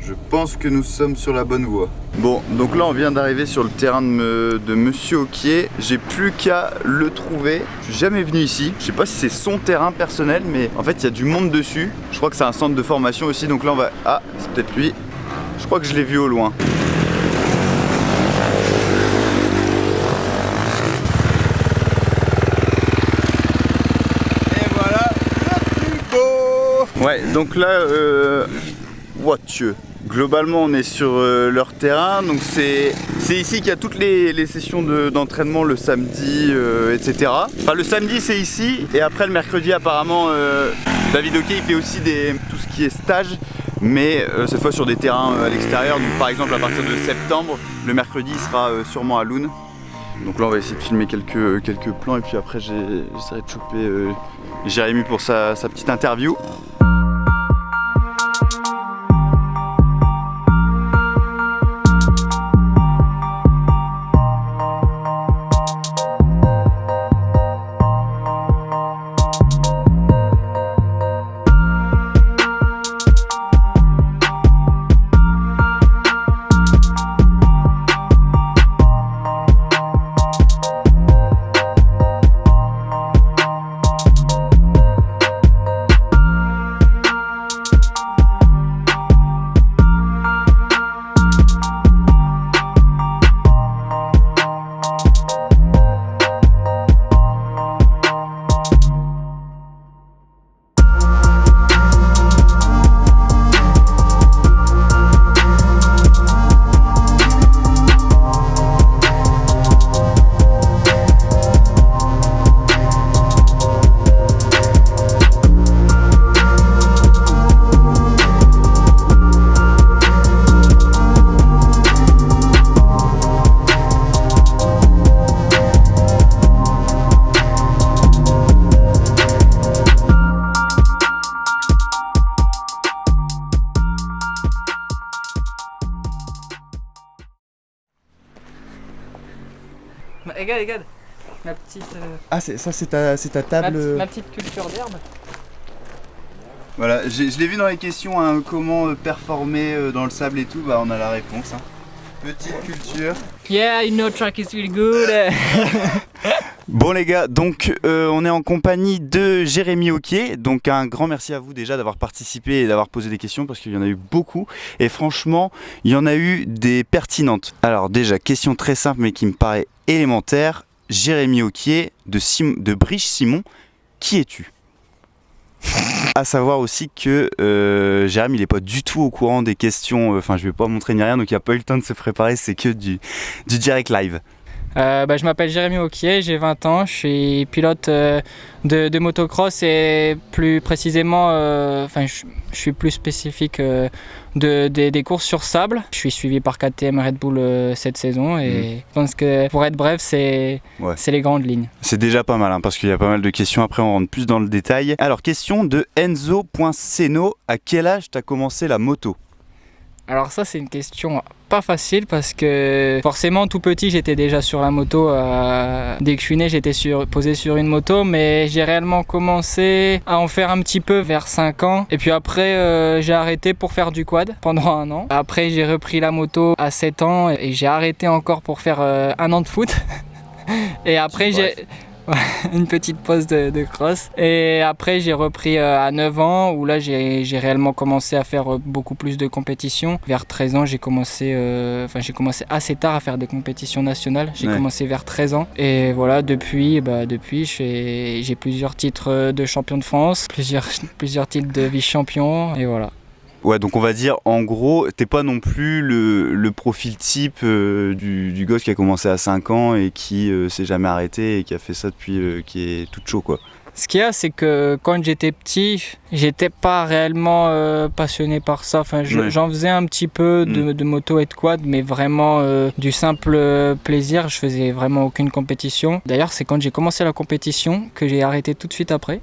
Je pense que nous sommes sur la bonne voie. Bon, donc là on vient d'arriver sur le terrain de Monsieur Hoquier. J'ai plus qu'à le trouver. Je suis jamais venu ici. Je sais pas si c'est son terrain personnel, mais en fait il y a du monde dessus. Je crois que c'est un centre de formation aussi, donc là on va... Ah, c'est peut-être lui. Je crois que je l'ai vu au loin. Et voilà le plus beau. Ouais, donc là, Dieu. Globalement on est sur leur terrain, donc c'est ici qu'il y a toutes les sessions d'entraînement le samedi, etc. Enfin le samedi c'est ici, et après le mercredi apparemment David Hoquier il fait aussi tout ce qui est stage, mais cette fois sur des terrains à l'extérieur. Donc par exemple à partir de septembre, le mercredi il sera sûrement à Loun. Donc là on va essayer de filmer quelques plans, et puis après j'essaierai de choper Jérémy pour sa petite interview. Regarde, ma petite... Ah c'est ta table... Ma petite culture d'herbe. Voilà, je l'ai vu dans les questions, hein, comment performer dans le sable et tout, bah on a la réponse. Hein. Petite culture. Yeah, you know track is really good. Bon les gars, donc on est en compagnie de Jérémy Hoquier, donc un grand merci à vous déjà d'avoir participé et d'avoir posé des questions, parce qu'il y en a eu beaucoup, et franchement il y en a eu des pertinentes. Alors déjà, question très simple mais qui me paraît élémentaire, Jérémy Hoquier de Briche-Simon, qui es-tu? À savoir aussi que Jérémy il est pas du tout au courant des questions, enfin je vais pas montrer ni rien, donc il a pas eu le temps de se préparer, c'est que du direct live. Je m'appelle Jérémy Hoquier, j'ai 20 ans, je suis pilote de motocross, et plus précisément, je suis plus spécifique des courses sur sable. Je suis suivi par KTM Red Bull cette saison, et je pense que pour être bref, c'est les grandes lignes. C'est déjà pas mal, hein, parce qu'il y a pas mal de questions, après on rentre plus dans le détail. Alors question de Enzo.Seno, à quel âge t'as commencé la moto? Alors ça c'est une question pas facile, parce que forcément tout petit j'étais déjà sur la moto, dès que je suis né j'étais posé sur une moto, mais j'ai réellement commencé à en faire un petit peu vers 5 ans, et puis après j'ai arrêté pour faire du quad pendant 1 an. Après j'ai repris la moto à 7 ans et j'ai arrêté encore pour faire 1 an de foot. Et après j'ai... une petite pause de cross, et après j'ai repris à 9 ans, où là j'ai réellement commencé à faire beaucoup plus de compétitions. Vers 13 ans j'ai commencé assez tard à faire des compétitions nationales. J'ai commencé vers 13 ans, et voilà, depuis j'ai plusieurs titres de champion de France, plusieurs titres de vice-champion, et voilà. Ouais, donc on va dire, en gros, t'es pas non plus le profil type du gosse qui a commencé à 5 ans et qui s'est jamais arrêté et qui a fait ça depuis qui est tout chaud, quoi. Ce qu'il y a, c'est que quand j'étais petit, j'étais pas réellement passionné par ça. Enfin, j'en faisais un petit peu de moto et de quad, mais vraiment du simple plaisir. Je faisais vraiment aucune compétition. D'ailleurs, c'est quand j'ai commencé la compétition que j'ai arrêté tout de suite après.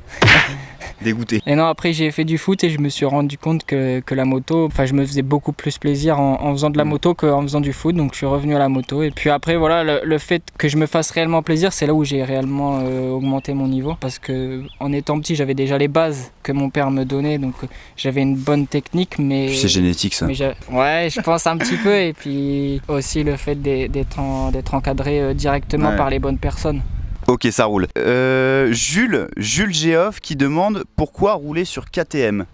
Dégoûté. Et non, après j'ai fait du foot et je me suis rendu compte que la moto, enfin je me faisais beaucoup plus plaisir en faisant de la moto qu'en faisant du foot, donc je suis revenu à la moto. Et puis après voilà, le fait que je me fasse réellement plaisir, c'est là où j'ai réellement augmenté mon niveau, parce que en étant petit j'avais déjà les bases que mon père me donnait, donc j'avais une bonne technique, mais C'est génétique ça. Ouais, je pense un petit peu, et puis aussi le fait d'être encadré directement par les bonnes personnes. Ok, ça roule. Jules Géoff qui demande pourquoi rouler sur KTM.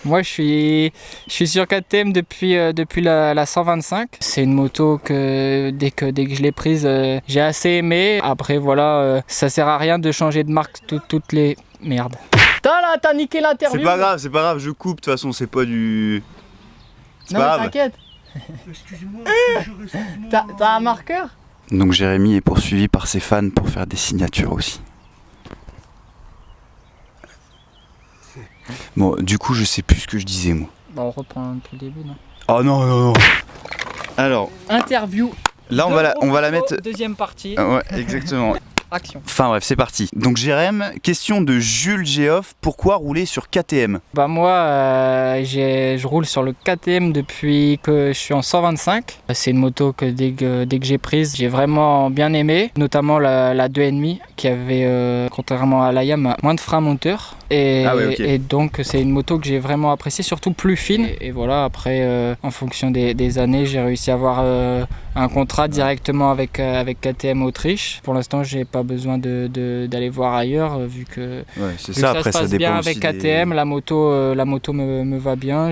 Moi, je suis sur KTM depuis la 125. C'est une moto que dès que je l'ai prise, j'ai assez aimé. Après, voilà, ça sert à rien de changer de marque toutes les... Merde. T'as niqué l'interview. C'est pas grave, je coupe, de toute façon, c'est pas du... C'est non, pas grave. T'inquiète. Excuse-moi, T'as un marqueur? Donc Jérémy est poursuivi par ses fans pour faire des signatures aussi. Bon, du coup, je sais plus ce que je disais, moi. Bah, on reprend depuis le début, non? Oh non. Alors, Interview. là, on va la mettre... Deuxième partie. Ouais, exactement. Action. Enfin bref, c'est parti. Donc Jérémy, question de Jules Géoff, pourquoi rouler sur KTM? Bah moi, je roule sur le KTM depuis que je suis en 125. C'est une moto que dès que j'ai prise, j'ai vraiment bien aimé, notamment la 2,5 qui avait, contrairement à la Yam, moins de frein moteur. Et donc c'est une moto que j'ai vraiment appréciée, surtout plus fine. Et voilà, après, en fonction des années, j'ai réussi à avoir un contrat directement avec KTM Autriche. Pour l'instant, j'ai pas besoin d'aller voir ailleurs, vu que, c'est vu ça. que Après, ça se passe bien avec KTM. La moto me va bien.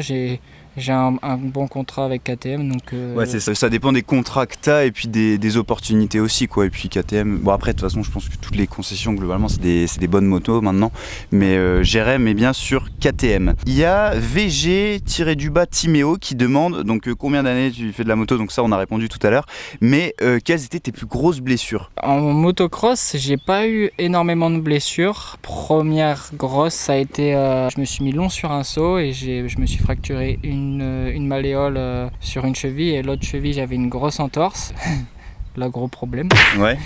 J'ai un bon contrat avec KTM, donc... Ouais, c'est ça. Ça dépend des contrats que t'as et puis des opportunités aussi, quoi. Et puis KTM... Bon, après, de toute façon, je pense que toutes les concessions, globalement, c'est des bonnes motos maintenant. Mais Jérémy est bien sûr KTM. Il y a VG-Timéo qui demande, donc combien d'années tu fais de la moto? Donc ça, on a répondu tout à l'heure. Mais quelles étaient tes plus grosses blessures? En motocross, j'ai pas eu énormément de blessures. Première grosse, ça a été... je me suis mis long sur un saut et je me suis fracturé une malléole sur une cheville, et l'autre cheville j'avais une grosse entorse. Là, gros problème. Ouais.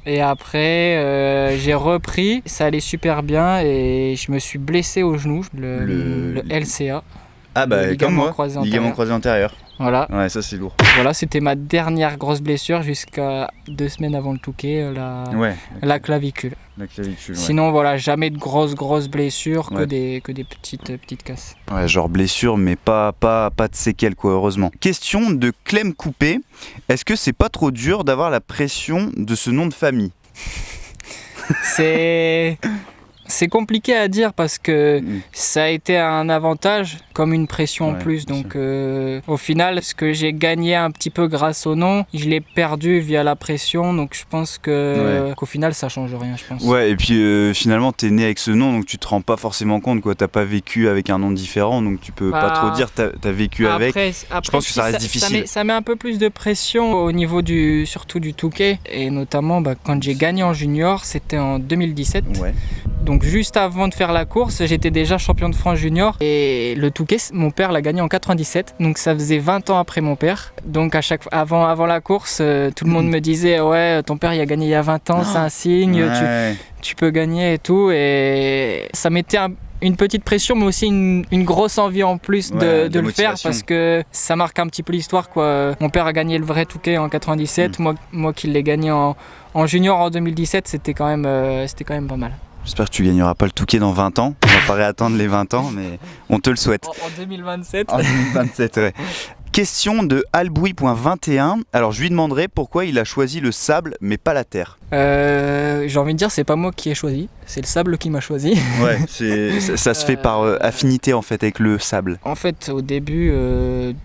Et après j'ai repris, ça allait super bien, et je me suis blessé au genou, le LCA. Ah bah comme moi, ligament croisé antérieur. Voilà. Ouais, ça c'est lourd. Voilà, c'était ma dernière grosse blessure jusqu'à 2 semaines avant le Touquet, la clavicule. La clavicule, ouais. Sinon voilà, jamais de grosses blessures, que des petites casses. Ouais, genre blessure, mais pas de séquelles, quoi, heureusement. Question de Clem Coupé. Est-ce que c'est pas trop dur d'avoir la pression de ce nom de famille? C'est compliqué à dire, parce que ça a été un avantage comme une pression en plus. Donc au final, ce que j'ai gagné un petit peu grâce au nom, je l'ai perdu via la pression. Donc je pense qu'au final, ça change rien, je pense. Ouais, et puis finalement, t'es né avec ce nom, donc tu te rends pas forcément compte, quoi. T'as pas vécu avec un nom différent, donc tu peux pas trop dire t'as vécu avec. Je pense que ça reste difficile. Ça met un peu plus de pression au niveau surtout du Touquet. Et notamment, quand j'ai gagné en junior, c'était en 2017. Ouais. Donc juste avant de faire la course, j'étais déjà champion de France junior, et le Touquet, mon père l'a gagné en 97, donc ça faisait 20 ans après mon père. Donc à chaque fois, avant la course, tout le monde me disait ouais, ton père il a gagné il y a 20 ans, c'est un signe, tu peux gagner et tout, et ça mettait une petite pression, mais aussi une grosse envie en plus de le faire, parce que ça marque un petit peu l'histoire, quoi. Mon père a gagné le vrai Touquet en 97, moi qui l'ai gagné en junior en 2017, c'était quand même pas mal. J'espère que tu gagneras pas le Touquet dans 20 ans. On va pas réattendre les 20 ans, mais on te le souhaite. En 2027. En 2027, ouais. Question de Alboui.21. Alors je lui demanderai pourquoi il a choisi le sable mais pas la terre. J'ai envie de dire, c'est pas moi qui ai choisi, c'est le sable qui m'a choisi. Ouais, ça se fait par affinité en fait avec le sable. En fait, au début,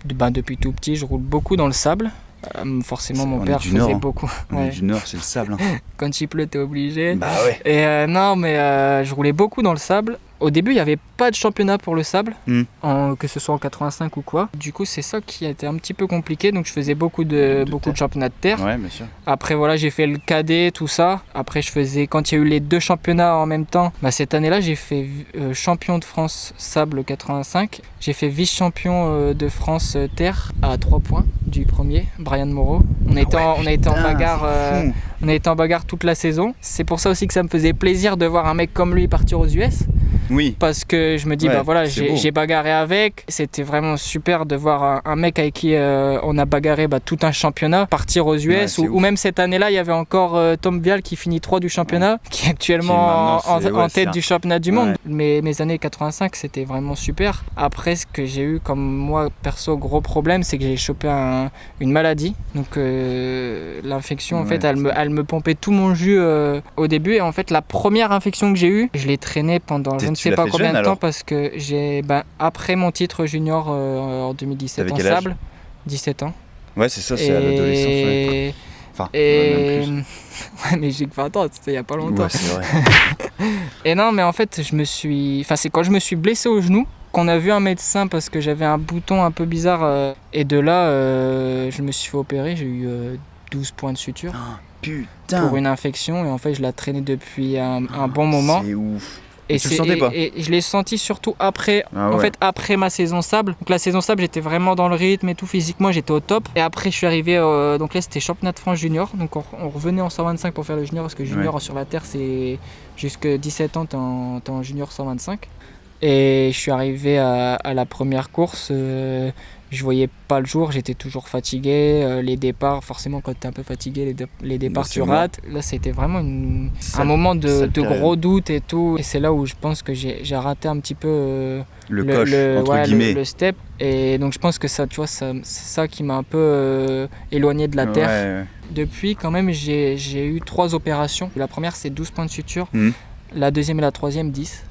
depuis tout petit, je roule beaucoup dans le sable. Forcément, mon père faisait beaucoup. On est du Nord, c'est le sable. Hein. Quand il pleut, t'es obligé. Bah ouais. Et non, mais je roulais beaucoup dans le sable. Au début, il n'y avait pas de championnat pour le sable, que ce soit en 85 ou quoi. Du coup, c'est ça qui a été un petit peu compliqué. Donc, je faisais beaucoup de championnats de terre. Ouais, bien sûr. Après, voilà, j'ai fait le cadet, tout ça. Après, quand il y a eu les 2 championnats en même temps, cette année-là, j'ai fait champion de France sable 85. J'ai fait vice-champion de France terre à 3 points du premier, Brian Moreau. On a été en bagarre toute la saison. C'est pour ça aussi que ça me faisait plaisir de voir un mec comme lui partir aux US. Oui. parce que je me dis, Ouais, bah voilà, c'est beau. j'ai bagarré avec. C'était vraiment super de voir un mec avec qui on a bagarré tout un championnat partir aux US. Ouais, c'est ou ouf. même cette année-là, il y avait encore Tom Vial qui finit 3 du championnat, qui est actuellement Qui est maintenant, en tête du championnat du monde. Ouais. Mes années 85, c'était vraiment super. Après, ce que j'ai eu comme moi, perso, gros problème, c'est que j'ai chopé une maladie. Donc l'infection, en Ouais, fait, elle me pompait tout mon jus au début. Et en fait, la première infection que j'ai eue, je l'ai traînée pendant je ne Tu sais l'as pas fait combien jeune, de temps alors parce que après mon titre junior en 2017 T'avais en quel âge sable, 17 ans. Ouais, c'est ça, c'est à l'adolescence. Ouais. Enfin, Et... même ouais, mais j'ai que 20 ans, c'était il y a pas plus. longtemps. Ouais, c'est vrai. Et non, mais en fait, c'est quand je me suis blessé au genou qu'on a vu un médecin parce que j'avais un bouton un peu bizarre. Et de là, je me suis fait opérer. J'ai eu 12 points de suture Putain. pour une infection. Et en fait, je la traînais depuis un bon moment. C'est ouf. Et tu le sentais pas? Et je l'ai senti surtout après, Ah en ouais. fait, après ma saison sable. Donc la saison sable, j'étais vraiment dans le rythme et tout, physiquement, j'étais au top. Et après, je suis arrivé, donc là, c'était championnat de France junior. Donc on revenait en 125 pour faire le junior, parce que junior sur la terre, c'est jusque 17 ans, t'es en junior 125. Et je suis arrivé à la première course, je voyais pas le jour, j'étais toujours fatigué. Les départs, forcément, quand t'es un peu fatigué, les départs, Bah, tu c'est rates. Là, c'était vraiment un Sale- moment de sale gros période. doute et tout. Et c'est là où je pense que j'ai raté un petit peu Le coche, entre guillemets. le step. Et donc, je pense que ça, tu vois, c'est ça qui m'a un peu éloigné de la terre. Ouais. Depuis, quand même, j'ai eu 3 opérations. La première, c'est 12 points de suture. Mhm. La deuxième et la troisième, 10.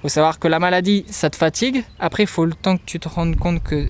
Faut savoir que la maladie, ça te fatigue. Après, il faut le temps que tu te rendes compte que,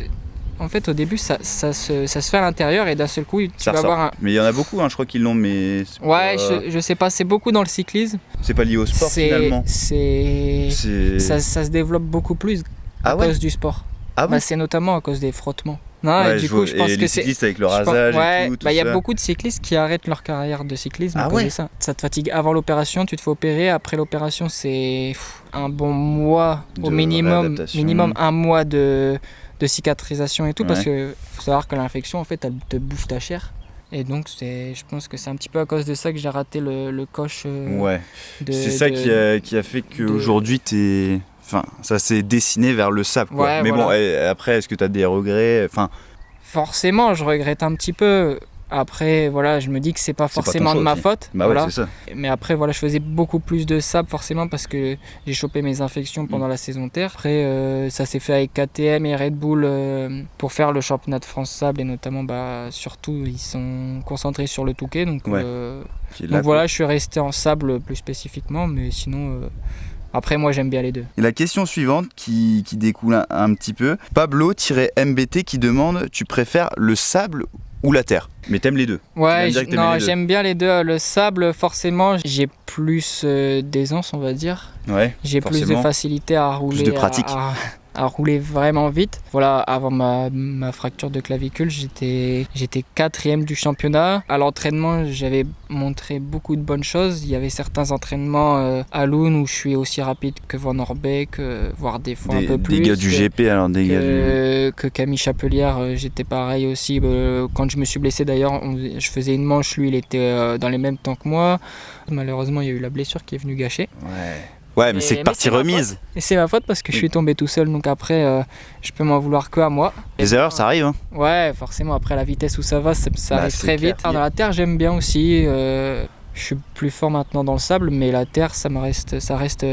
en fait, au début, ça se fait à l'intérieur et d'un seul coup, tu Ça vas ressort. avoir un... Mais il y en a beaucoup, hein, je crois qu'ils l'ont, mais c'est Ouais, pas... je sais pas, c'est beaucoup dans le cyclisme. c'est pas lié au sport finalement. Ça se développe beaucoup plus à Ah ouais. cause du sport. Ah bon. Bah, c'est notamment à cause des frottements. Non, Ouais, et du coup, je pense et que les c'est... cyclistes avec le je pense- rasage ouais, et tout. bah, il y a ça. beaucoup de cyclistes qui arrêtent leur carrière de cyclisme à Ah cause ouais. de ça. Ça te fatigue avant l'opération, tu te fais opérer. Après l'opération, c'est un bon mois au De minimum, réadaptation. un mois de cicatrisation et tout, parce Ouais. que faut savoir que l'infection, en fait, elle te bouffe ta chair. Et donc, je pense que c'est un petit peu à cause de ça que j'ai raté le coche. Ouais. C'est ça qui a fait qu'aujourd'hui t'es... Enfin, ça s'est dessiné vers le sable, quoi. Ouais, Mais voilà. bon, après, est-ce que t'as des regrets? Enfin, Forcément, je regrette un petit peu. Après, voilà, je me dis que c'est pas C'est pas ton forcément de choix ma aussi. faute. bah voilà. ouais, c'est ça. Mais après, voilà, je faisais beaucoup plus de sable forcément parce que j'ai chopé mes infections pendant la saison terre. Après, ça s'est fait avec KTM et Red Bull pour faire le championnat de France sable et notamment, surtout, ils sont concentrés sur le Touquet. Donc, Ouais. Qui est là, donc voilà, je suis resté en sable plus spécifiquement, mais sinon, après, moi, j'aime bien les deux. Et la question suivante qui découle un petit peu. Pablo-MBT qui demande: tu préfères le sable ou la terre? Mais t'aimes les deux. Tu viens Ouais, de dire que t'aimais les deux. j'aime bien les deux. Le sable, forcément, j'ai plus d'aisance, on va dire. Ouais, J'ai plus de forcément. facilité à rouler, de pratique. à rouler vraiment vite. Voilà, avant ma fracture de clavicule, j'étais 4e du championnat. À l'entraînement, j'avais montré beaucoup de bonnes choses. Il y avait certains entraînements à Loon où je suis aussi rapide que Van Orbeek, voire des fois un peu plus. Des gars du GP, alors des gars du... Que Camille Chapelière, j'étais pareil aussi. Quand je me suis blessé d'ailleurs, je faisais une manche, lui il était dans les mêmes temps que moi. Malheureusement, il y a eu la blessure qui est venue gâcher. Ouais, mais c'est partie remise. Et c'est ma faute parce que je suis tombé tout seul, donc après je peux m'en vouloir que à moi. Les erreurs, ça arrive, hein. Ouais, forcément, après la vitesse où ça va, ça arrive c'est très clair. vite. Dans la terre, j'aime bien aussi. Je suis plus fort maintenant dans le sable, mais la terre, ça reste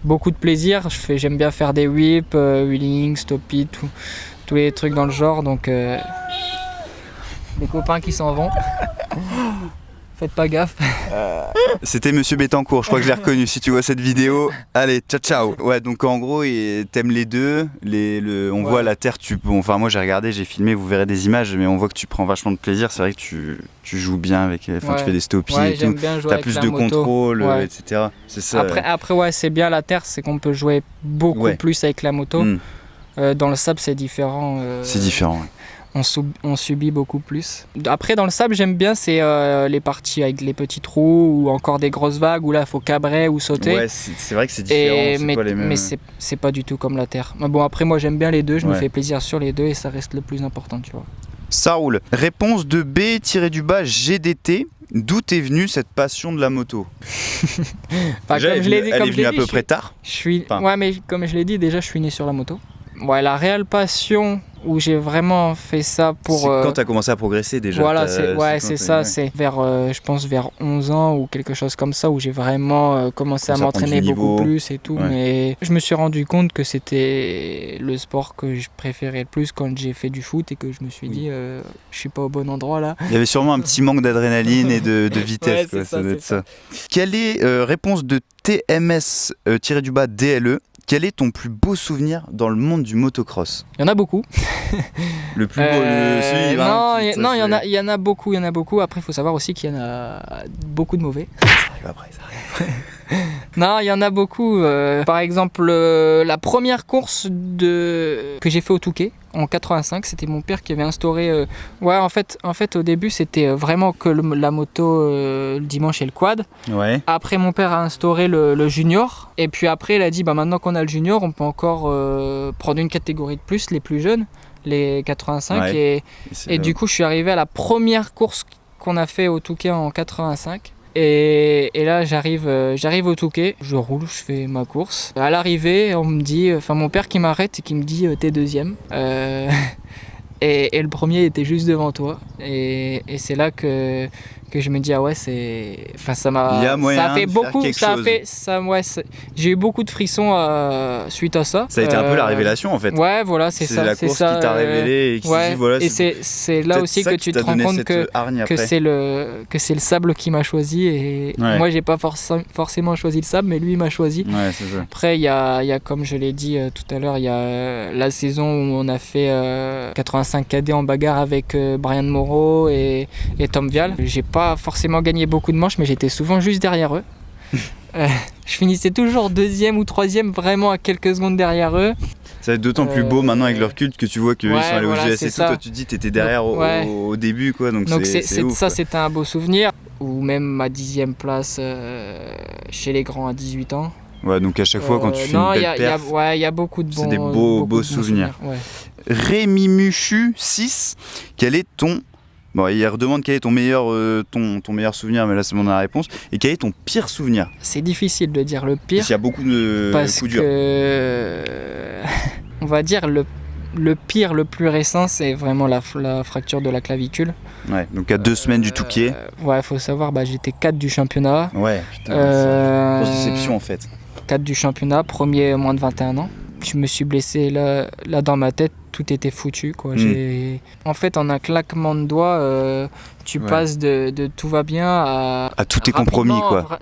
beaucoup de plaisir. J'aime bien faire des whips, wheeling, stop-it, tous les trucs dans le genre. Donc, les copains qui s'en vont. Faites pas gaffe. C'était Monsieur Bettencourt, je crois que je l'ai reconnu. Si tu vois cette vidéo, allez, ciao ciao. Ouais, donc en gros, t'aimes les deux. On voit la terre, enfin moi j'ai regardé, j'ai filmé, vous verrez des images, mais on voit que tu prends vachement de plaisir. C'est vrai que tu joues bien avec, enfin tu fais des stoppies et tout. J'aime bien jouer T'as avec plus la de moto. contrôle, Ouais. etc. C'est ça. Après ouais, c'est bien la terre, c'est qu'on peut jouer beaucoup plus avec la moto. Dans le sable, c'est différent. C'est différent. Ouais. On subit beaucoup plus. Après, dans le sable, j'aime bien c'est les parties avec les petits trous ou encore des grosses vagues où là, il faut cabrer ou sauter. Ouais, c'est vrai que c'est différent. C'est pas les mêmes. Mais c'est pas du tout comme la terre. Mais bon, après, moi, j'aime bien les deux. Je me Ouais. fais plaisir sur les deux et ça reste le plus important, tu vois. Ça roule. Réponse de B-du-bas GDT. D'où t'es venue cette passion de la moto? Déjà, elle est venue à peu près tard. Ouais, mais comme je l'ai dit, déjà, je suis né sur la moto. Ouais, la réelle passion où j'ai vraiment fait ça pour... C'est quand t'as commencé à progresser déjà. Voilà, c'est vers, je pense, vers 11 ans ou quelque chose comme ça, où j'ai vraiment commencé à m'entraîner beaucoup plus et tout. Ouais. Mais je me suis rendu compte que c'était le sport que je préférais le plus quand j'ai fait du foot et que je me suis dit, je suis pas au bon endroit là. Il y avait sûrement un petit manque d'adrénaline et de vitesse. Ouais, ça doit être ça. Quelle est, réponse de TMS-DLE, quel est ton plus beau souvenir dans le monde du motocross? Il y en a beaucoup. Le plus beau, Non, il y en a beaucoup. Après, il faut savoir aussi qu'il y en a beaucoup de mauvais. Ça arrive après. Non, il y en a beaucoup. Par exemple, la première course que j'ai fait au Touquet en 85, c'était mon père qui avait instauré. En fait, au début, c'était vraiment que la moto le dimanche et le quad. Ouais. Après, mon père a instauré le junior. Et puis après, il a dit maintenant qu'on a le junior, on peut encore prendre une catégorie de plus, les plus jeunes, les 85. Ouais. Et du coup, je suis arrivé à la première course qu'on a fait au Touquet en 85. Et là, j'arrive au Touquet, je roule, je fais ma course. À l'arrivée, on me dit, mon père qui m'arrête et qui me dit t'es deuxième. Et le premier était juste devant toi. Et c'est là que je me dis ça a fait beaucoup. J'ai eu beaucoup de frissons suite à ça. Ça a été un peu la révélation en fait. Ouais, voilà, c'est ça. C'est la course qui t'a révélé et qui dit voilà. Et c'est là aussi que tu te rends compte que c'est le sable qui m'a choisi et moi j'ai pas forcément choisi le sable, mais lui il m'a choisi. Ouais, c'est ça. Après il y a comme je l'ai dit tout à l'heure, il y a la saison où on a fait 85 KD en bagarre avec Brian Moreau et Tom Vial. J'ai pas forcément gagné beaucoup de manches, mais j'étais souvent juste derrière eux. Je finissais toujours deuxième ou troisième, vraiment à quelques secondes derrière eux. Ça va être d'autant plus beau maintenant avec leur culte que tu vois qu'ils sont allés au GS et tout. Toi tu te dis t'étais derrière au début quoi. Donc c'est ouf, ça c'était un beau souvenir. Ou même ma 10e place chez les grands à 18 ans. Ouais, donc à chaque fois quand tu fais une belle perf, il y a beaucoup de bons c'est des beaux souvenirs. Ouais. Rémi Muchu 6, quel est ton... Bon, il redemande quel est ton meilleur souvenir, mais là c'est mon réponse. Et quel est ton pire souvenir? C'est difficile de dire le pire. Parce qu'il y a beaucoup de coups durs. On va dire le pire, le plus récent, c'est vraiment la fracture de la clavicule. Ouais, donc à 2 semaines du Touquet. Ouais, faut savoir, j'étais 4 du championnat. Ouais, putain, c'est une grosse déception en fait. 4 du championnat, premier moins de 21 ans. Je me suis blessé là dans ma tête, tout était foutu quoi. En fait, en un claquement de doigts, tu passes de tout va bien à tout est compromis quoi.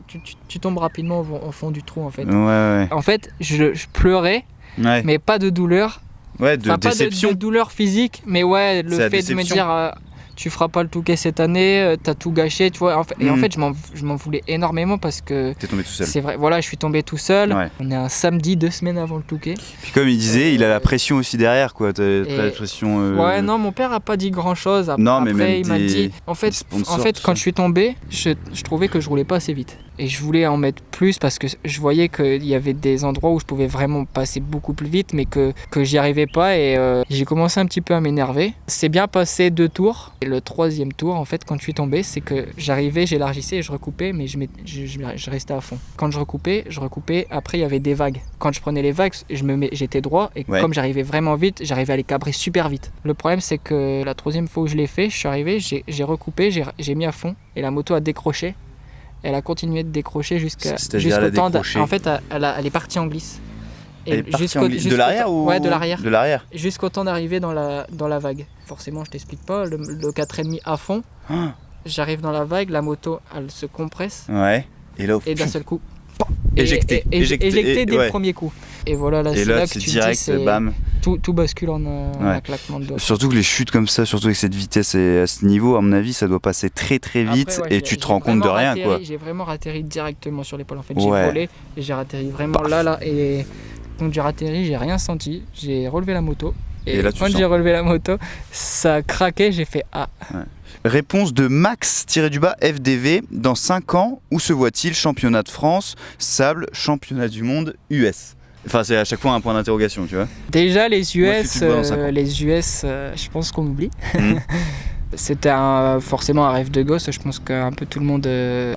Tu tombes rapidement au fond du trou en fait. Ouais. En fait, je pleurais, mais pas de douleur. Ouais, de déception. Pas de douleur physique, mais le fait de me dire tu feras pas le Touquet cette année, t'as tout gâché, tu vois. Et en fait, je m'en voulais énormément parce que t'es tombé tout seul. C'est vrai, voilà, je suis tombé tout seul. Ouais. On est un samedi, 2 semaines avant le Touquet. Puis comme il disait, il a la pression aussi derrière, quoi. T'as la pression. Ouais, non, mon père a pas dit grand chose. Non, mais après, même il m'a dit. En fait, quand je suis tombé, je trouvais que je roulais pas assez vite. Et je voulais en mettre plus parce que je voyais qu'il y avait des endroits où je pouvais vraiment passer beaucoup plus vite, mais que j'y arrivais pas. Et j'ai commencé un petit peu à m'énerver. C'est bien passé 2 tours. Et le 3e tour, en fait, quand je suis tombé, c'est que j'arrivais, j'élargissais et je recoupais, mais je restais à fond. Quand je recoupais. Après, il y avait des vagues. Quand je prenais les vagues, j'étais droit. Et comme j'arrivais vraiment vite, j'arrivais à les cabrer super vite. Le problème, c'est que la 3e fois où je l'ai fait, je suis arrivé, j'ai recoupé, j'ai mis à fond. Et la moto a décroché. Elle a continué de décrocher jusqu'au temps. En fait, elle est partie en glisse. Et de l'arrière ou... Ouais, de l'arrière. De l'arrière. Jusqu'au temps d'arriver dans la vague. Forcément, je t'explique pas. Le 4,5 à fond. J'arrive dans la vague, la moto, elle se compresse. Ouais. Et là, d'un seul coup, éjecté dès le premier coup. Et voilà, là, c'est là que tu direct, te dis, bam. Tout bascule en un claquement de doigts. Surtout que les chutes comme ça, surtout avec cette vitesse et à ce niveau, à mon avis, ça doit passer très très vite. Après, et tu te rends compte de rien, quoi. J'ai vraiment atterri directement sur l'épaule. En fait, j'ai volé et j'ai atterri vraiment là. Et quand j'ai atterri, j'ai rien senti. J'ai relevé la moto. Et là, quand j'ai relevé la moto, ça craquait, j'ai fait ah. Ouais. Réponse de Max-FDV. Dans 5 ans, où se voit-il? Championnat de France, sable, championnat du monde, US. Enfin, c'est à chaque fois un point d'interrogation, tu vois. Déjà, les Moi, je US, suis tout droit dans 5 ans. je pense qu'on oublie. Mhm. C'était forcément un rêve de gosse, je pense qu'un peu tout le monde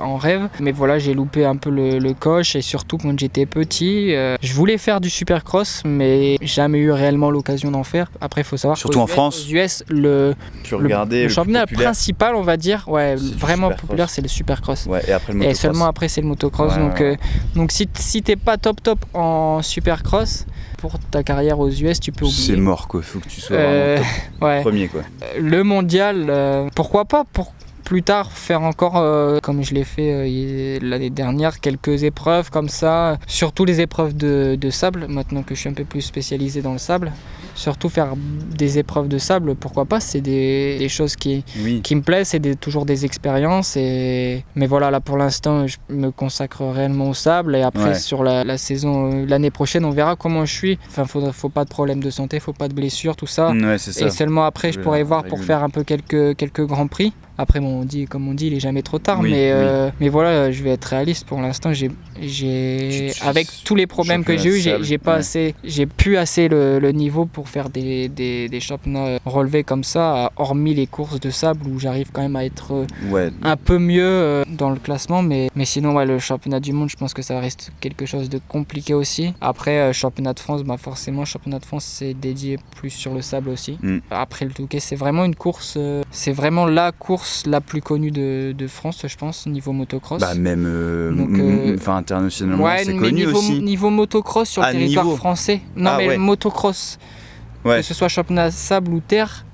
en rêve. Mais voilà, j'ai loupé un peu le coche et surtout quand j'étais petit, je voulais faire du supercross, mais jamais eu réellement l'occasion d'en faire. Après, il faut savoir Surtout en France. Aux US, le Le championnat plus populaire. principal, on va dire, ouais, C'est du vraiment supercross. populaire, c'est le supercross. Ouais, et après le Et motocross. seulement après, c'est le motocross. Ouais, donc, ouais. donc si t'es pas top en supercross, pour ta carrière aux US, tu peux oublier. C'est mort, quoi. Faut que tu sois vraiment Ouais. top premier, quoi. Le mondial, pourquoi pas pour plus tard faire encore, comme je l'ai fait l'année dernière, quelques épreuves comme ça, surtout les épreuves de sable, maintenant que je suis un peu plus spécialisé dans le sable. Surtout faire des épreuves de sable, pourquoi pas, c'est des choses qui me plaisent, c'est toujours des expériences. Mais voilà, là pour l'instant, je me consacre réellement au sable et après sur la saison, l'année prochaine, on verra comment je suis. Enfin, faut pas de problème de santé, faut pas de blessure, tout ça. Ouais, c'est ça. Et seulement après, je pourrais voir pour faire un peu quelques grands prix. Après, comme on dit, il est jamais trop tard. Oui, mais voilà, je vais être réaliste. Pour l'instant, avec tous les problèmes que j'ai eu, j'ai plus assez le niveau pour faire des championnats relevés comme ça, hormis les courses de sable où j'arrive quand même à être un peu mieux dans le classement. Mais sinon, le championnat du monde, je pense que ça reste quelque chose de compliqué aussi. Après, championnat de France, forcément, championnat de France, c'est dédié plus sur le sable aussi. Après, le Touquet, c'est vraiment une course, c'est vraiment la course la plus connue de France, je pense, niveau motocross. Même internationalement, c'est connu aussi. Niveau motocross sur le territoire français. Non, mais le motocross, que ce soit championnat sable ou terre,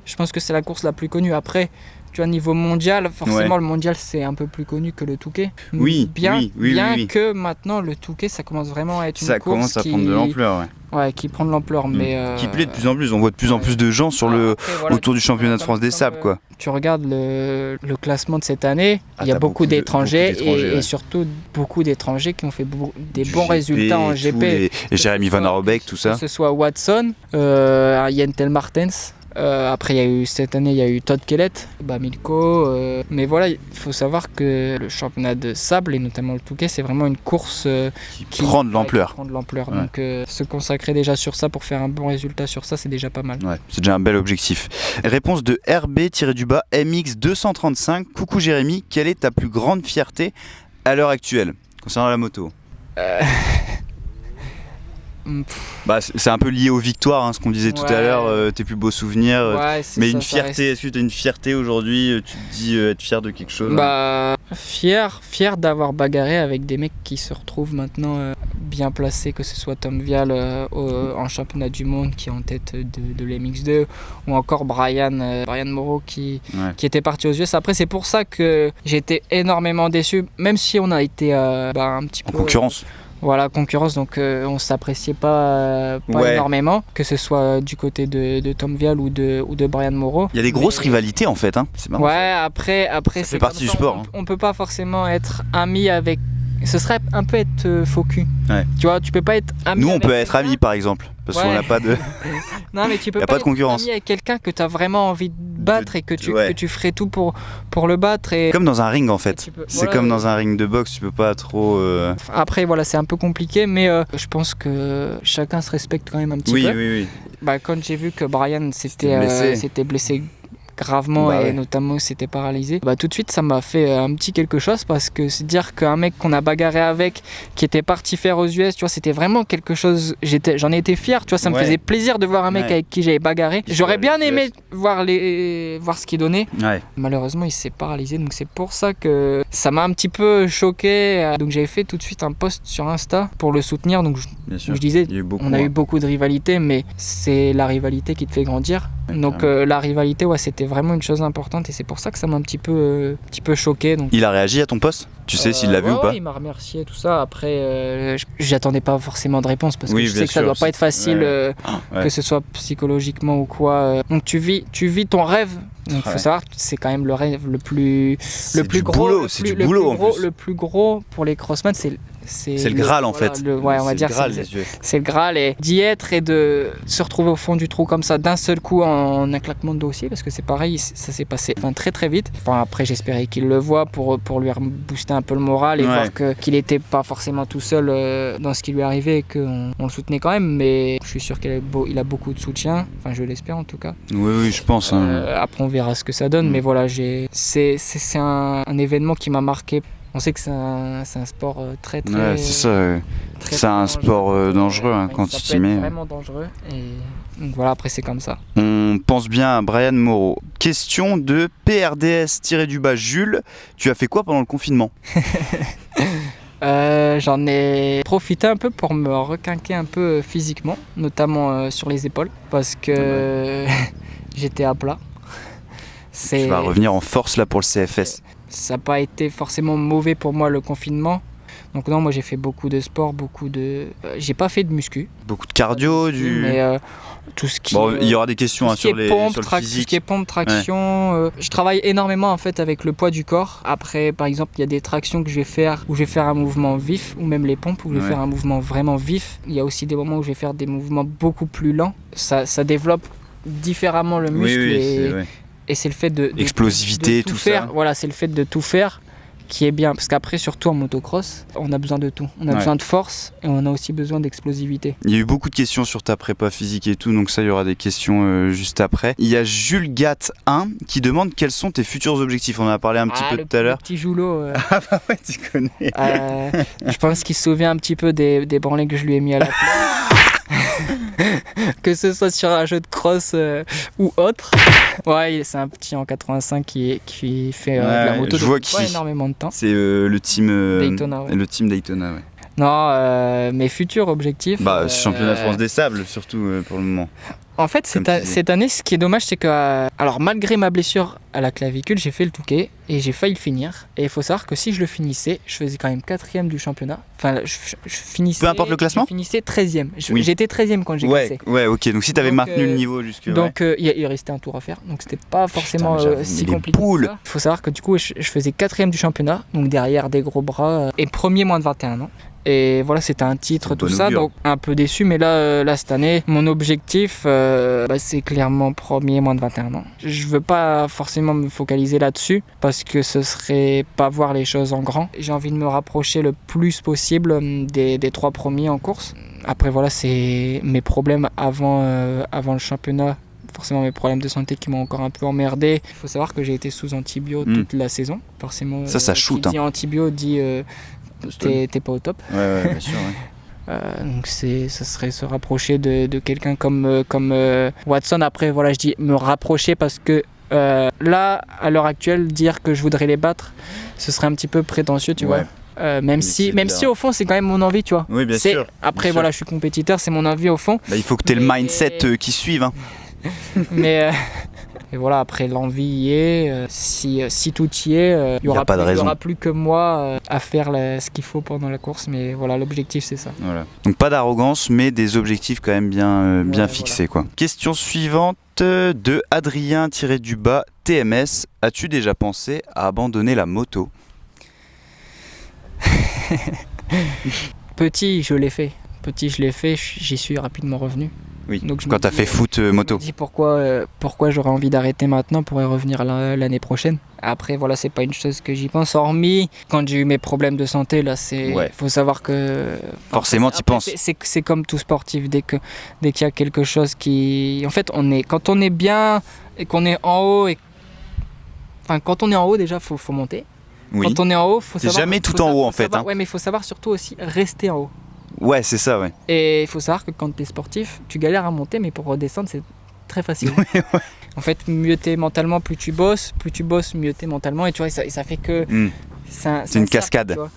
je pense que c'est la course la plus connue. Après, tu vois, niveau mondial, forcément, le mondial, c'est un peu plus connu que le Touquet. Bien que maintenant, le Touquet, ça commence vraiment à être une course commence à prendre de l'ampleur, qui prend de l'ampleur, mais qui plaît de plus en plus. On voit de plus en plus de gens autour du championnat de France des sables, quoi. Tu regardes le classement de cette année, il y a beaucoup d'étrangers et surtout beaucoup d'étrangers qui ont fait des bons résultats en GP. Et Jérémy Van Aerbeek, tout ça. Que ce soit Watson, Jentel Martens. Après, cette année, il y a eu Todd Kellett, Milko. Mais voilà, il faut savoir que le championnat de sable, et notamment le Touquet, c'est vraiment une course qui prend de l'ampleur. Ouais. Donc, se consacrer déjà sur ça pour faire un bon résultat sur ça, c'est déjà pas mal. Ouais, c'est déjà un bel objectif. Réponse de RB-MX235. Coucou Jérémy, quelle est ta plus grande fierté à l'heure actuelle concernant la moto? C'est un peu lié aux victoires, ce qu'on disait tout à l'heure, tes plus beaux souvenirs. Mais une fierté, est-ce que tu as une fierté aujourd'hui? Tu te dis être fier de quelque chose? Fier d'avoir bagarré avec des mecs qui se retrouvent maintenant bien placés, que ce soit Tom Vial en championnat du monde qui est en tête de l'MX2, ou encore Brian Moreau qui était parti aux US. Après, c'est pour ça que j'étais énormément déçu, même si on a été un petit peu... En concurrence. Concurrence, donc on s'appréciait pas énormément, que ce soit du côté de Tom Vial ou de Brian Moreau. Il y a des grosses rivalités en fait, c'est marrant. Après ça fait partie du sport. On peut pas forcément être ami avec. Ce serait un peu être faux cul. Tu vois, tu peux pas être ami. Nous, on peut être amis par exemple, parce qu'on n'a pas de. Non, mais tu peux pas être ami avec quelqu'un que tu as vraiment envie de battre et que tu ferais tout pour le battre. Comme dans un ring en fait. C'est comme dans un ring de boxe, tu peux pas trop. Après, c'est un peu compliqué, mais je pense que chacun se respecte quand même un petit peu. Oui. Quand j'ai vu que Brian s'était blessé gravement et notamment s'était paralysé, tout de suite ça m'a fait un petit quelque chose, parce que c'est dire qu'un mec qu'on a bagarré avec, qui était parti faire aux US, tu vois, c'était vraiment quelque chose, j'en ai été fier, tu vois, ça me faisait plaisir de voir un mec avec qui j'avais bagarré. J'aurais bien aimé voir ce qu'il donnait. Malheureusement il s'est paralysé, donc c'est pour ça que ça m'a un petit peu choqué, donc j'avais fait tout de suite un post sur Insta pour le soutenir. Donc je disais, on a eu beaucoup de rivalités, mais c'est la rivalité qui te fait grandir. Donc la rivalité, c'était vraiment une chose importante, et c'est pour ça que ça m'a un petit peu choqué. Donc. Il a réagi à ton post? Tu sais s'il l'a vu ou pas? Il m'a remercié, tout ça. Après, j'attendais pas forcément de réponse, parce que je sais que ça doit pas être facile, que ce soit psychologiquement ou quoi. Donc tu vis ton rêve. Donc il faut savoir que c'est quand même le rêve le plus gros. C'est du boulot en plus. Le plus gros pour les crossmen, C'est le Graal en fait. Ouais, on va dire c'est le Graal, et d'y être et de se retrouver au fond du trou comme ça d'un seul coup en un claquement de doigts aussi, parce que c'est pareil, ça s'est passé très très vite. Enfin, après j'espérais qu'il le voit pour lui booster un peu le moral et voir qu'il n'était pas forcément tout seul dans ce qui lui arrivait et qu'on le soutenait quand même, mais je suis sûr qu'il a beaucoup de soutien, enfin je l'espère en tout cas. Oui, je pense. Après on verra ce que ça donne, mais voilà, c'est un événement qui m'a marqué. On sait que c'est un sport très très... Ouais, c'est ça. C'est un sport dangereux quand tu t'y mets. C'est vraiment dangereux. Et donc voilà, après c'est comme ça. On pense bien à Brian Moreau. Question de PRDS-du-bas Jules. Tu as fait quoi pendant le confinement? J'en ai profité un peu pour me requinquer un peu physiquement, notamment sur les épaules, parce que j'étais à plat. Tu vas revenir en force là pour le CFS. Ça n'a pas été forcément mauvais pour moi le confinement. Donc non, moi j'ai fait beaucoup de sport, j'ai pas fait de muscu. Beaucoup de cardio, mais tout ce qui... Bon, il y aura des questions sur le physique. Tout ce qui est pompe, traction. Je travaille énormément en fait avec le poids du corps. Après, par exemple, il y a des tractions que je vais faire où je vais faire un mouvement vif, ou même les pompes où je vais faire un mouvement vraiment vif. Il y a aussi des moments où je vais faire des mouvements beaucoup plus lents. Ça développe différemment le muscle et c'est le fait de explosivité, de tout faire. ça. Voilà, c'est le fait de tout faire qui est bien, parce qu'après, surtout en motocross, on a besoin de tout. On a besoin de force et on a aussi besoin d'explosivité. Il y a eu beaucoup de questions sur ta prépa physique et tout, donc ça, il y aura des questions juste après. Il y a Jules Gatt 1 qui demande quels sont tes futurs objectifs. On en a parlé un petit peu tout à l'heure. Le petit Joulot. Ah bah ouais, tu connais. Je pense qu'il se souvient un petit peu des branlées que je lui ai mis à la place. Que ce soit sur un jeu de cross ou autre. Ouais, c'est un petit en 85 qui fait de la moto depuis pas énormément de temps. C'est le team Daytona. Ouais. Le team Daytona, ouais. Non, mes futurs objectifs. Championnat de France des sables, surtout pour le moment. En fait, cette année, ce qui est dommage, c'est que, alors malgré ma blessure à la clavicule, j'ai fait le Touquet et j'ai failli le finir. Et il faut savoir que si je le finissais, je faisais quand même 4ème du championnat. Enfin, je finissais. Peu importe le classement. Je finissais 13ème. J'étais 13ème quand j'ai cassé. Ouais, ok. Donc si tu avais maintenu le niveau jusque. Donc il restait un tour à faire. Donc c'était pas forcément si compliqué. Il faut savoir que du coup, je faisais 4ème du championnat. Donc derrière des gros bras et premier moins de 21 ans. Et voilà, c'était un titre, tout ça, donc un peu déçu, mais là cette année, mon objectif, c'est clairement premier moins de 21 ans. Je veux pas forcément me focaliser là-dessus, parce que ce serait pas voir les choses en grand. J'ai envie de me rapprocher le plus possible des 3 premiers en course. Après voilà, c'est mes problèmes avant le championnat. Forcément mes problèmes de santé qui m'ont encore un peu emmerdé. Il faut savoir que j'ai été sous antibio toute la saison. Forcément, ça shoot. Qui dit antibio dit... T'es pas au top. Ouais, bien sûr. Donc ça serait se rapprocher de quelqu'un comme Watson. Après voilà, je dis me rapprocher parce que là à l'heure actuelle dire que je voudrais les battre, ce serait un petit peu prétentieux, tu vois. Même si au fond c'est quand même mon envie, tu vois. Oui, bien sûr. Après voilà, je suis compétiteur, c'est mon envie au fond. Il faut que tu aies le mindset qui suive. Mais et voilà, après l'envie y est, si tout y est, il y aura plus que moi à faire ce qu'il faut pendant la course, mais voilà, l'objectif c'est ça. Voilà. Donc pas d'arrogance, mais des objectifs quand même bien fixés, quoi. Question suivante de Adrien-du-bas TMS. As-tu déjà pensé à abandonner la moto? Petit, je l'ai fait, j'y suis rapidement revenu. Oui, donc quand tu as fait foot moto. Je me dis pourquoi j'aurais envie d'arrêter maintenant pour y revenir l'année prochaine. Après voilà, c'est pas une chose que j'y pense, hormis quand j'ai eu mes problèmes de santé, là faut savoir que forcément tu penses. C'est comme tout sportif, dès qu'il y a quelque chose qui en fait quand on est bien et qu'on est en haut quand on est en haut déjà faut monter. Oui. Quand on est en haut, faut savoir jamais tout en haut en fait. Ouais, mais il faut savoir surtout aussi rester en haut. Ouais, c'est ça, ouais. Et il faut savoir que quand tu es sportif, tu galères à monter, mais pour redescendre, c'est très facile. Ouais. En fait, mieux t'es mentalement, plus tu bosses, mieux t'es mentalement. Et tu vois, ça fait que... C'est une cascade. Tu vois.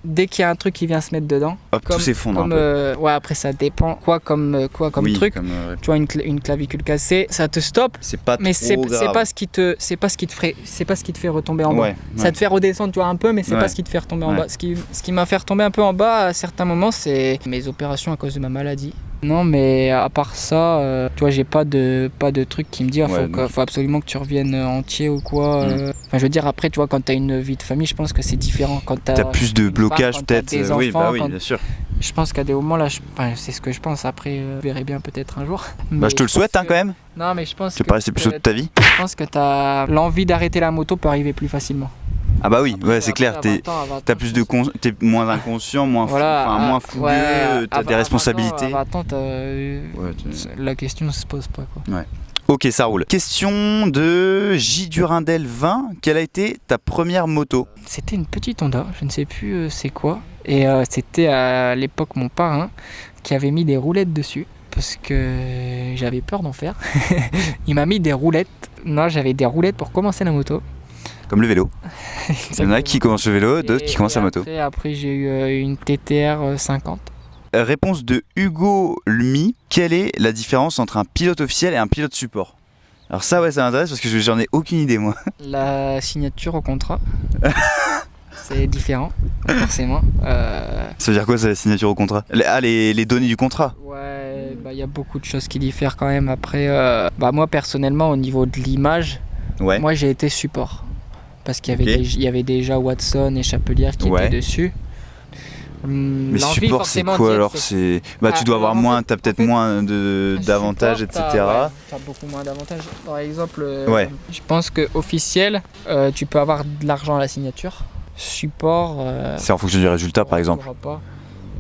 Dès qu'il y a un truc qui vient se mettre dedans, tout s'effondre un peu. Ouais, après ça dépend quoi comme truc. Tu vois, une clavicule cassée, ça te stoppe. C'est pas mais trop grave. c'est pas ce qui te fait retomber en bas. Ça te fait redescendre, tu vois, un peu, mais c'est pas ce qui te fait retomber en bas. Ce qui m'a fait retomber un peu en bas à certains moments, c'est mes opérations à cause de ma maladie. Non, mais à part ça, tu vois, j'ai pas de truc qui me dit Ouais, faut absolument que tu reviennes entier ou quoi. Enfin, je veux dire, après, tu vois, quand t'as une vie de famille, je pense que c'est différent. Quand T'as plus de blocage peut-être. des Oui, enfants, oui, bien sûr. je pense qu'à des moments là, c'est ce que je pense. Après, je verrai bien peut-être un jour. Bah, je te le souhaite quand même. Non, mais je pense Tu peux pas rester plus haut de ta vie. je pense que l'envie d'arrêter la moto peut arriver plus facilement. Ah bah oui, Après, ouais, c'est clair. T'es plus de t'es moins inconscient, moins moins fougueux, t'as des responsabilités. À 20 ans, la question se pose pas, quoi. Ouais. Ok, ça roule. Question de J Durindel 20. Quelle a été ta première moto? C'était une petite Honda, je ne sais plus c'est quoi. Et c'était à l'époque mon parrain qui avait mis des roulettes dessus. Parce que j'avais peur d'en faire. Il m'a mis des roulettes. Non, j'avais des roulettes pour commencer la moto. Comme le vélo. Il y en a qui commencent le vélo, d'autres qui commencent la moto. Après j'ai eu une TTR 50. Réponse de Hugo Lmy. Quelle est la différence entre un pilote officiel et un pilote support? Alors ça, ouais, ça m'intéresse parce que j'en ai aucune idée, moi. La signature au contrat. C'est différent, forcément. Ça veut dire quoi, ça, la signature au contrat? Les données du contrat? Ouais, y a beaucoup de choses qui diffèrent quand même. Après, moi personnellement, au niveau de l'image, ouais. Moi j'ai été support. Parce qu'il y avait déjà Watson et Chapelière qui étaient dessus. Mais support, c'est quoi alors? Tu dois avoir moins, t'as peut-être moins d'avantages, etc. T'as beaucoup moins d'avantages. Par exemple, je pense que officiel, tu peux avoir de l'argent à la signature. Support. C'est en fonction du résultat, par exemple. Pas.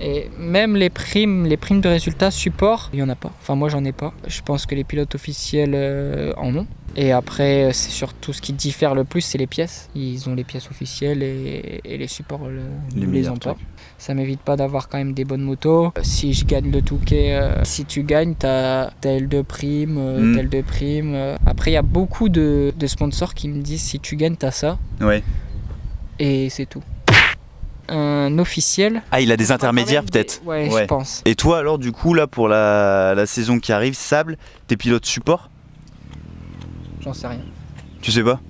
Et même les primes de résultats support, il y en a pas. Enfin, moi, j'en ai pas. Je pense que les pilotes officiels en ont. Et après, c'est surtout ce qui diffère le plus, c'est les pièces. Ils ont les pièces officielles et les supports les ont pas. Ça m'évite pas d'avoir quand même des bonnes motos. Si je gagne le Touquet, si tu gagnes, t'as L2 prime, L2 prime. Après, il y a beaucoup de sponsors qui me disent si tu gagnes, t'as ça. Ouais. Et c'est tout. Un officiel. Ah, il a des intermédiaires peut-être. Ouais, je pense. Et toi alors, du coup, là, pour la saison qui arrive, Sable, t'es pilote support? J'en sais rien. Tu sais pas?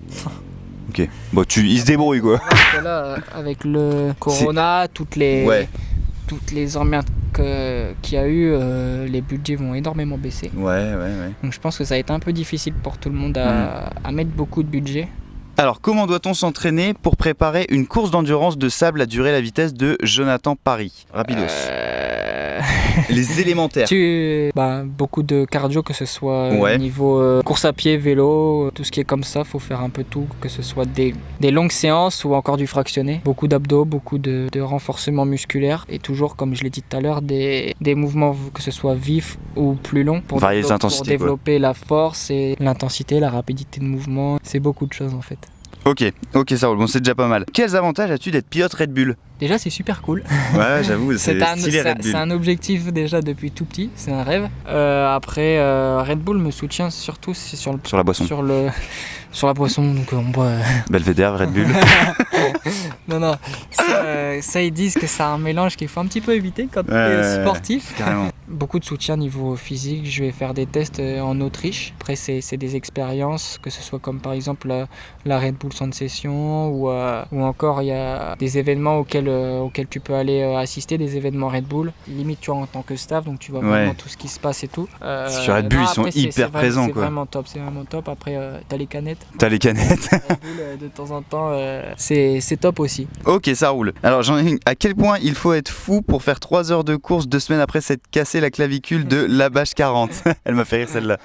Ok. Bon, il se débrouille quoi. Là, avec le Corona, toutes les emmerdes qu'il y a eu, les budgets vont énormément baisser. Ouais. Donc je pense que ça a été un peu difficile pour tout le monde à mettre beaucoup de budget. Alors, comment doit-on s'entraîner pour préparer une course d'endurance de sable à durée la vitesse de Jonathan Paris? Rapidos. Les élémentaires. Beaucoup de cardio, que ce soit au niveau course à pied, vélo, tout ce qui est comme ça, faut faire un peu tout, que ce soit des longues séances ou encore du fractionné. Beaucoup d'abdos, beaucoup de renforcement musculaire et toujours, comme je l'ai dit tout à l'heure, des mouvements, que ce soit vifs ou plus longs, pour développer la force et l'intensité, la rapidité de mouvement. C'est beaucoup de choses en fait. Ok, ça roule, bon, c'est déjà pas mal. Quels avantages as-tu d'être pilote Red Bull? Déjà, c'est super cool. Ouais, j'avoue, c'est stylé Red Bull. C'est un objectif déjà depuis tout petit, c'est un rêve. Après, Red Bull me soutient surtout sur la boisson. Sur la boisson, donc on boit. Belvédère, Red Bull. Non, ça ils disent que c'est un mélange qu'il faut un petit peu éviter quand tu es sportif. Carrément. Beaucoup de soutien niveau physique. Je vais faire des tests en Autriche. Après, c'est des expériences, que ce soit comme par exemple la Red Bull Sound Session ou encore il y a des événements auxquels tu peux aller assister, des événements Red Bull. Limite, tu es en tant que staff, donc tu vois vraiment tout ce qui se passe et tout. Sur Red Bull, ils sont hyper présents. C'est vraiment top. Après, t'as les canettes. Red Bull, de temps en temps, c'est top aussi. Ok, ça roule. Alors, à quel point il faut être fou pour faire 3 heures de course 2 semaines après s'être cassé la clavicule de la bâche 40? Elle m'a fait rire celle-là.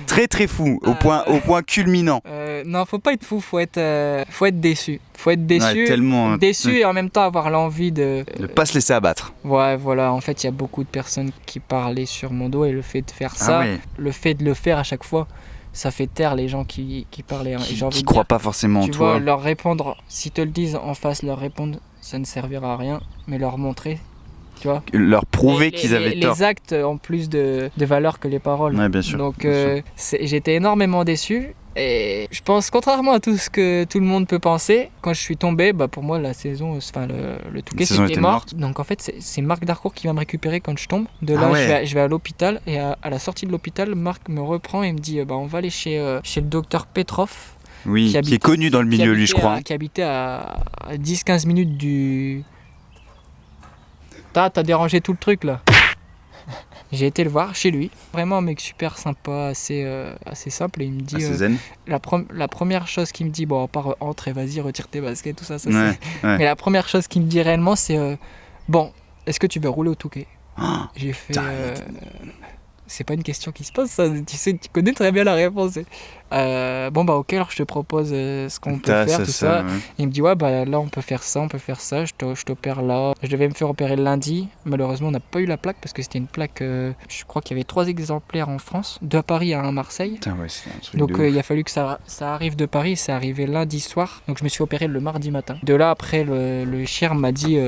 Très très fou, au point culminant. Non, faut pas être fou, faut être déçu. Faut être déçu, et en même temps avoir l'envie de pas se laisser abattre. Ouais, voilà, en fait, il y a beaucoup de personnes qui parlaient sur mon dos et le fait de faire ça, le fait de le faire à chaque fois, ça fait taire les gens qui parlaient. Qui croient pas forcément en toi. Tu vois, leur répondre, s'ils te le disent en face, leur répondre, ça ne servira à rien, mais leur montrer, tu vois. Leur prouver qu'ils avaient tort. Les actes ont plus de valeur que les paroles. Ouais, bien sûr. Donc, j'étais énormément déçu. Et je pense, contrairement à tout ce que tout le monde peut penser, quand je suis tombé, pour moi la saison, le Touquet c'était mort. Donc en fait c'est Marc Darcourt qui va me récupérer quand je tombe. De là je vais à l'hôpital et à la sortie de l'hôpital, Marc me reprend et me dit on va aller chez le docteur Petrov. Oui, qui est connu dans le milieu lui je crois. Qui habitait à 10-15 minutes du... T'as dérangé tout le truc là. J'ai été le voir chez lui. Vraiment un mec super sympa, assez simple. Et il me dit... Assez zen. La première chose qu'il me dit, bon, à part entre et vas-y, retire tes baskets, tout ça, Ouais, ouais. Mais la première chose qu'il me dit réellement, c'est bon, est-ce que tu veux rouler au Touquet? J'ai fait... c'est pas une question qui se pose, ça. Tu connais très bien la réponse. Bon, bah, ok, alors je te propose ce qu'on peut faire, tout ça. Ouais. Il me dit, ouais, bah là, on peut faire ça, je t'opère là. Je devais me faire opérer le lundi. Malheureusement, on n'a pas eu la plaque parce que c'était une plaque, je crois qu'il y avait 3 exemplaires en France, 2 à Paris et 1 à Marseille. Putain, ouais, c'est un truc Donc de ouf. il a fallu que ça arrive de Paris, c'est arrivé lundi soir, donc je me suis opéré le mardi matin. De là après le chien m'a dit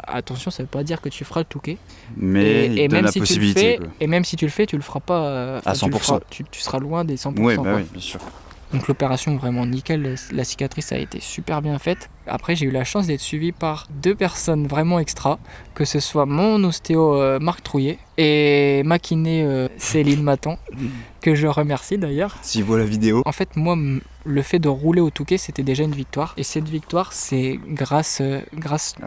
attention, ça veut pas dire que tu feras le Touquet. Mais il donne la si possibilité. tu le fais, Quoi. et même si tu le fais, tu le feras pas À 100%. tu seras loin des 100%. Ouais, quoi. bah oui, bien sûr. Donc l'opération vraiment nickel, la cicatrice a été super bien faite. Après j'ai eu la chance d'être suivi par 2 personnes vraiment extra, que ce soit mon ostéo Marc Trouillet et ma kiné Céline Maton, que je remercie d'ailleurs. S'il voit la vidéo. En fait moi le fait de rouler au Touquet c'était déjà une victoire, et cette victoire c'est grâce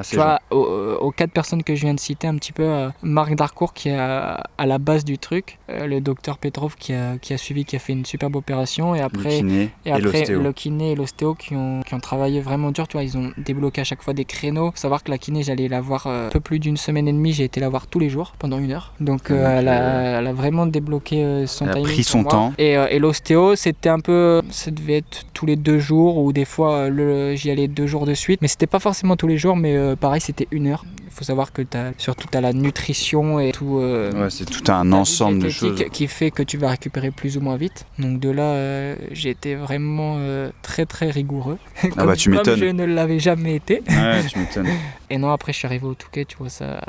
tu vois, aux 4 personnes que je viens de citer un petit peu, Marc Darcourt qui est à la base du truc, le docteur Petrov qui a suivi, qui a fait une superbe opération, et après le kiné et l'ostéo qui ont travaillé vraiment dur, tu vois, ils ont débloqué à chaque fois des créneaux. Faut savoir que la kiné j'allais la voir un peu plus d'une semaine et demie, j'ai été la voir tous les jours pendant 1 heure, donc elle a vraiment débloqué son timing. Elle a pris son temps. Et l'ostéo c'était un peu, ça devait être tous les 2 jours, ou des fois j'y allais 2 jours de suite, mais c'était pas forcément tous les jours, mais pareil c'était 1 heure. Il faut savoir que surtout t'as la nutrition et tout. Ouais, c'est tout un ensemble de choses qui fait que tu vas récupérer plus ou moins vite. Donc de là, j'ai été vraiment très très rigoureux. Bah tu m'étonnes. Comme je ne l'avais jamais été. Ouais, tu m'étonnes. Et non, après je suis arrivé au Touquet, tu vois, ça.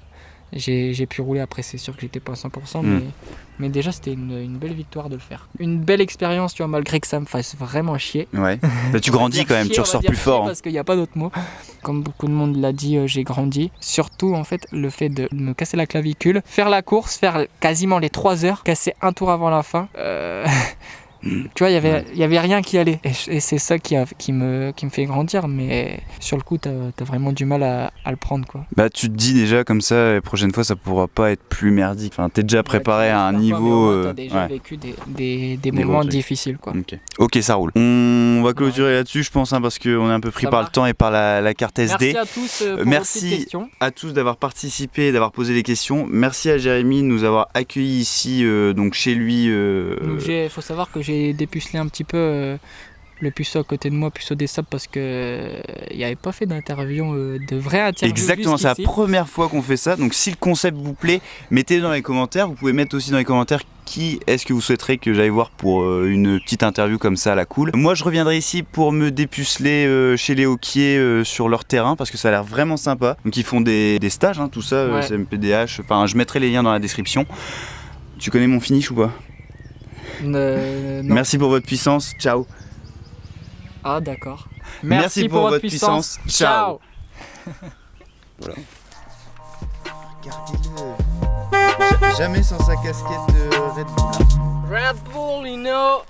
J'ai pu rouler, après c'est sûr que j'étais pas à 100%, mais déjà c'était une belle victoire de le faire. Une belle expérience, tu vois, malgré que ça me fasse vraiment chier. Ouais. Bah tu grandis quand même, tu ressors plus fort. Parce qu'il n'y a pas d'autre mot. Comme beaucoup de monde l'a dit, j'ai grandi. Surtout en fait le fait de me casser la clavicule, faire la course, faire quasiment les 3 heures, casser un tour avant la fin. Tu vois, il y avait rien qui allait, et c'est ça qui me fait grandir, mais sur le coup t'as vraiment du mal à le prendre, quoi. Bah tu te dis déjà comme ça, la prochaine fois ça pourra pas être plus merdique. Enfin t'es déjà préparé à un niveau. T'as déjà vécu des moments difficiles, quoi. Ok, ça roule. On va clôturer là-dessus, je pense, parce qu'on est un peu pris par le temps et par la carte SD. Merci à tous pour Merci vos petites questions. à tous d'avoir participé, d'avoir posé les questions. Merci à Jérémy de nous avoir accueillis ici, donc chez lui. Donc il faut savoir que j'ai dépucelé un petit peu le puceau à côté de moi, puceau des sables, parce que il n'y avait pas fait d'interview, de vraie interview. Exactement, c'est la première fois qu'on fait ça. Donc si le concept vous plaît, mettez-le dans les commentaires. Vous pouvez mettre aussi dans les commentaires qui est-ce que vous souhaiterez que j'aille voir pour une petite interview comme ça à la cool. Moi je reviendrai ici pour me dépuceler chez les hockeys sur leur terrain, parce que ça a l'air vraiment sympa. Donc ils font des stages, tout ça, ouais. CMPDH, enfin je mettrai les liens dans la description. Tu connais mon finish ou pas? Non. Merci pour votre puissance, ciao. Ah d'accord. Merci pour votre puissance, ciao. Voilà. Regardez-le. Jamais sans sa casquette Red Bull. Red Bull, you know.